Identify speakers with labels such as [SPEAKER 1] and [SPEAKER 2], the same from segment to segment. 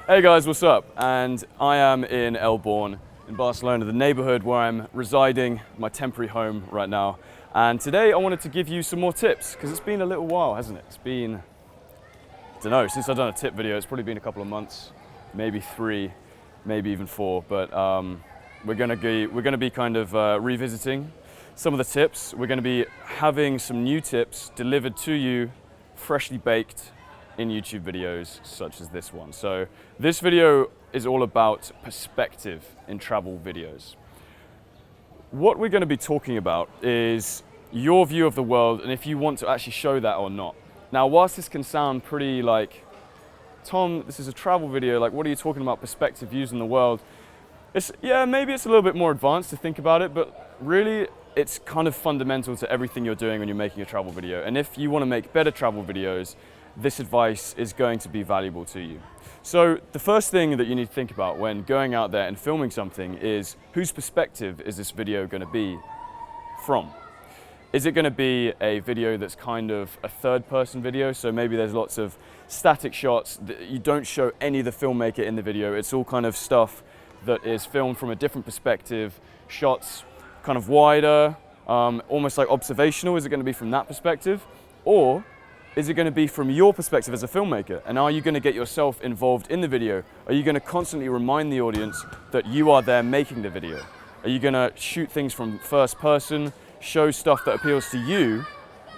[SPEAKER 1] Hey guys, what's up? And I am in Elborn in Barcelona, the neighborhood where I'm residing, my temporary home right now. And today I wanted to give you some more tips because it's been a little while, hasn't it? It's been, I don't know, since I've done a tip video, it's probably been a couple of months, maybe 3, maybe even 4. But we're gonna be kind of revisiting some of the tips. We're gonna be having some new tips delivered to you, freshly baked, in YouTube videos such as this one. So this video is all about perspective in travel videos. What we're going to be talking about is your view of the world and if you want to actually show that or not. Now, whilst this can sound pretty like, Tom, this is a travel video, like what are you talking about, perspective views in the world? Yeah, maybe it's a little bit more advanced to think about it, but really it's kind of fundamental to everything you're doing when you're making a travel video. And if you want to make better travel videos, this advice is going to be valuable to you. So the first thing that you need to think about when going out there and filming something is whose perspective is this video going to be from? Is it going to be a video that's kind of a third-person video? So maybe there's lots of static shots that you don't show any of the filmmaker in the video. It's all kind of stuff that is filmed from a different perspective, shots kind of wider, almost like observational. Is it going to be from that perspective? Or is it going to be from your perspective as a filmmaker? And are you going to get yourself involved in the video? Are you going to constantly remind the audience that you are there making the video? Are you going to shoot things from first person, show stuff that appeals to you?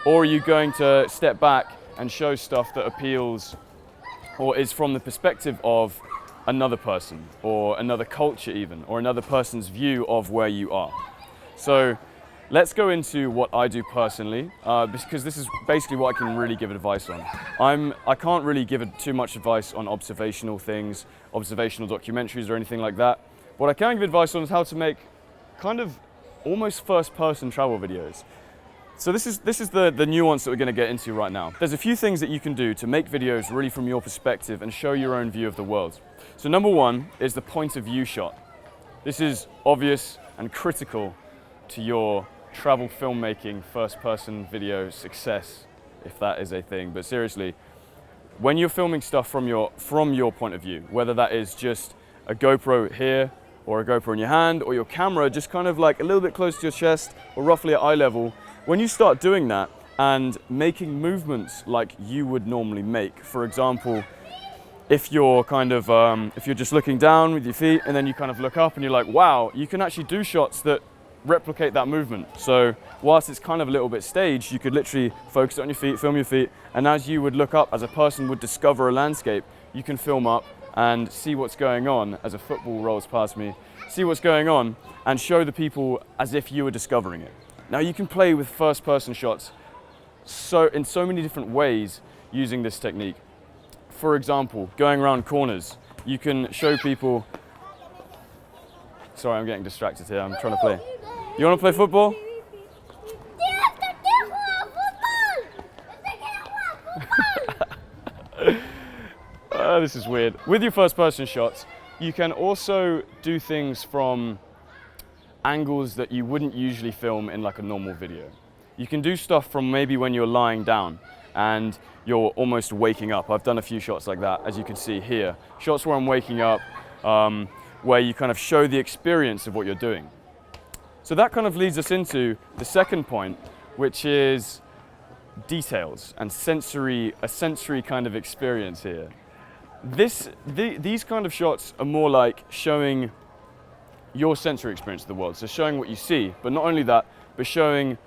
[SPEAKER 1] Or are you going to step back and show stuff that appeals or is from the perspective of another person or another culture even, or another person's view of where you are? So let's go into what I do personally, because this is basically what I can really give advice on. I can't really give too much advice on observational things, observational documentaries or anything like that. What I can give advice on is how to make kind of almost first-person travel videos. So this is the nuance that we're going to get into right now. There's a few things that you can do to make videos really from your perspective and show your own view of the world. So number one is the point of view shot. This is obvious and critical to your travel filmmaking first-person video success, if that is a thing. But seriously, when you're filming stuff from your point of view, whether that is just a GoPro here or a GoPro in your hand or your camera just kind of like a little bit close to your chest or roughly at eye level, when you start doing that and making movements like you would normally make, for example, if you're kind of if you're just looking down with your feet and then you kind of look up and you're like, wow, you can actually do shots that replicate that movement. So whilst it's kind of a little bit staged, you could literally focus on your feet, film your feet, and as you would look up, as a person would discover a landscape, you can film up and see what's going on as a football rolls past me, see what's going on and show the people as if you were discovering it. Now you can play with first-person shots in so many different ways using this technique. For example, going around corners, you can show people. Sorry, I'm getting distracted here, I'm trying to play. You want to play football? This is weird. With your first-person shots, you can also do things from angles that you wouldn't usually film in like a normal video. You can do stuff from maybe when you're lying down and you're almost waking up. I've done a few shots like that, as you can see here. Shots where I'm waking up, where you kind of show the experience of what you're doing. So that kind of leads us into the second point, which is details and a sensory kind of experience here. These kind of shots are more like showing your sensory experience of the world. So showing what you see, but not only that, but showing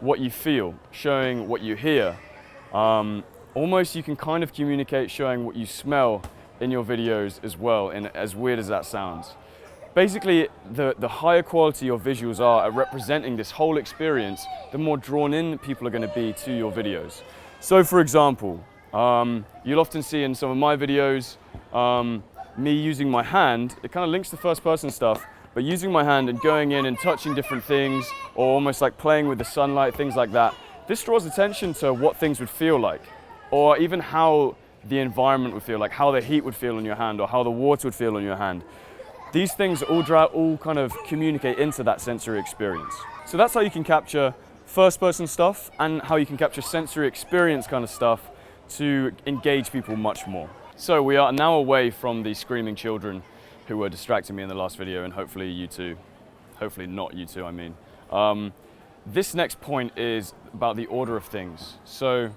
[SPEAKER 1] what you feel, showing what you hear. Almost you can kind of communicate showing what you smell in your videos as well, and as weird as that sounds. Basically, the higher quality your visuals are at representing this whole experience, the more drawn in people are going to be to your videos. So for example, you'll often see in some of my videos, me using my hand. It kind of links to first person stuff, but using my hand and going in and touching different things, or almost like playing with the sunlight, things like that. This draws attention to what things would feel like, or even how the environment would feel, like how the heat would feel on your hand, or how the water would feel on your hand. These things all kind of communicate into that sensory experience. So that's how you can capture first-person stuff and how you can capture sensory experience kind of stuff to engage people much more. So we are now away from the screaming children who were distracting me in the last video, and hopefully you too. Hopefully not you two, I mean. This next point is about the order of things. So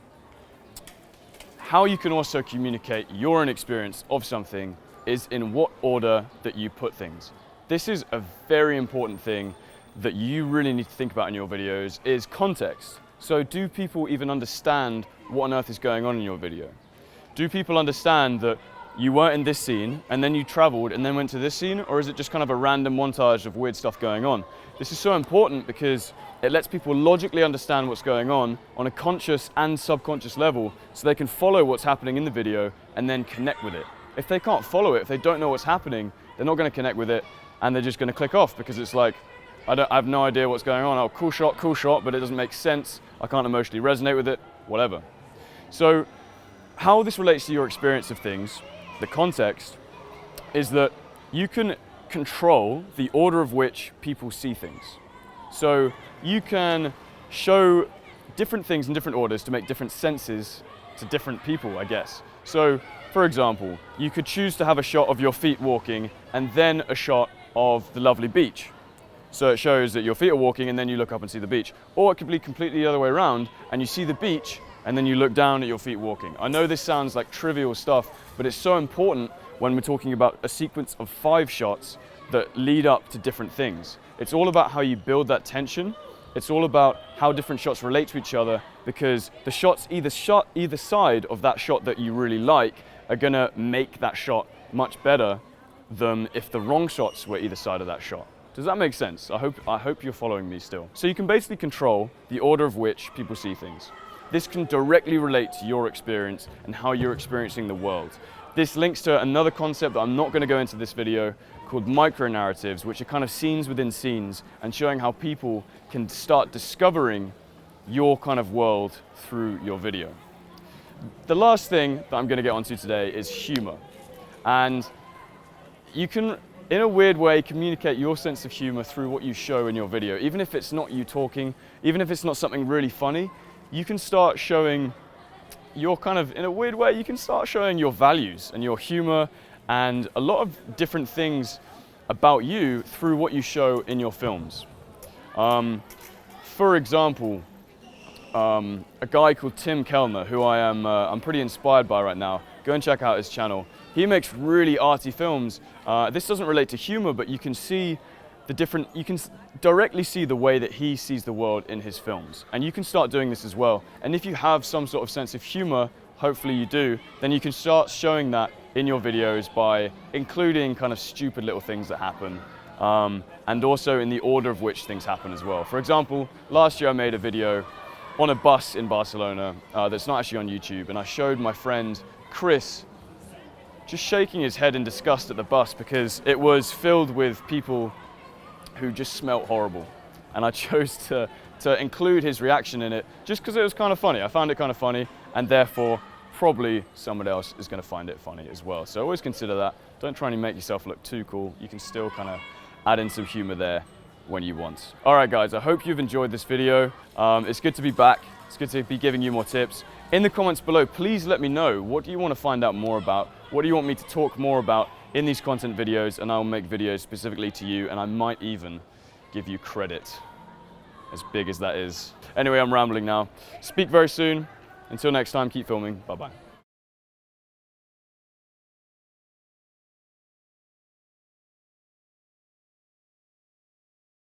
[SPEAKER 1] how you can also communicate your own experience of something is in what order that you put things. This is a very important thing that you really need to think about in your videos, is context. So do people even understand what on earth is going on in your video? Do people understand that you weren't in this scene and then you traveled and then went to this scene, or is it just kind of a random montage of weird stuff going on? This is so important because it lets people logically understand what's going on a conscious and subconscious level, so they can follow what's happening in the video and then connect with it. If they can't follow it, if they don't know what's happening, they're not going to connect with it, and they're just going to click off because it's like, I have no idea what's going on. Oh, cool shot, but it doesn't make sense. I can't emotionally resonate with it, whatever. So how this relates to your experience of things, the context, is that you can control the order of which people see things. So you can show different things in different orders to make different senses to different people, I guess. So, for example, you could choose to have a shot of your feet walking and then a shot of the lovely beach. So it shows that your feet are walking and then you look up and see the beach. Or it could be completely the other way around and you see the beach and then you look down at your feet walking. I know this sounds like trivial stuff, but it's so important when we're talking about a sequence of 5 shots that lead up to different things. It's all about how you build that tension. It's all about how different shots relate to each other, because the shots either side of that shot that you really like are gonna make that shot much better than if the wrong shots were either side of that shot. Does that make sense? I hope you're following me still. So you can basically control the order of which people see things. This can directly relate to your experience and how you're experiencing the world. This links to another concept that I'm not going to go into this video, called micro-narratives, which are kind of scenes within scenes and showing how people can start discovering your kind of world through your video. The last thing that I'm going to get onto today is humor. And you can, in a weird way, communicate your sense of humor through what you show in your video. Even if it's not you talking, even if it's not something really funny, you can start showing your kind of, in a weird way, you can start showing your values and your humor and a lot of different things about you through what you show in your films. For example, a guy called Tim Kellner, who I'm pretty inspired by right now. Go and check out his channel. He makes really arty films. This doesn't relate to humor, but you can see you can directly see the way that he sees the world in his films. And you can start doing this as well. And if you have some sort of sense of humor, hopefully you do, then you can start showing that in your videos by including kind of stupid little things that happen, and also in the order of which things happen as well. For example, last year I made a video on a bus in Barcelona that's not actually on YouTube, and I showed my friend Chris just shaking his head in disgust at the bus because it was filled with people who just smelt horrible. And I chose to include his reaction in it just because it was kind of funny. I found it kind of funny, and therefore probably someone else is going to find it funny as well. So always consider that. Don't try and make yourself look too cool. You can still kind of add in some humor there when you want. All right, guys, I hope you've enjoyed this video. It's good to be back. It's good to be giving you more tips. In the comments below, please let me know, what do you want to find out more about? What do you want me to talk more about in these content videos? And I'll make videos specifically to you, and I might even give you credit, as big as that is. Anyway, I'm rambling now. Speak very soon. Until next time, keep filming. Bye-bye.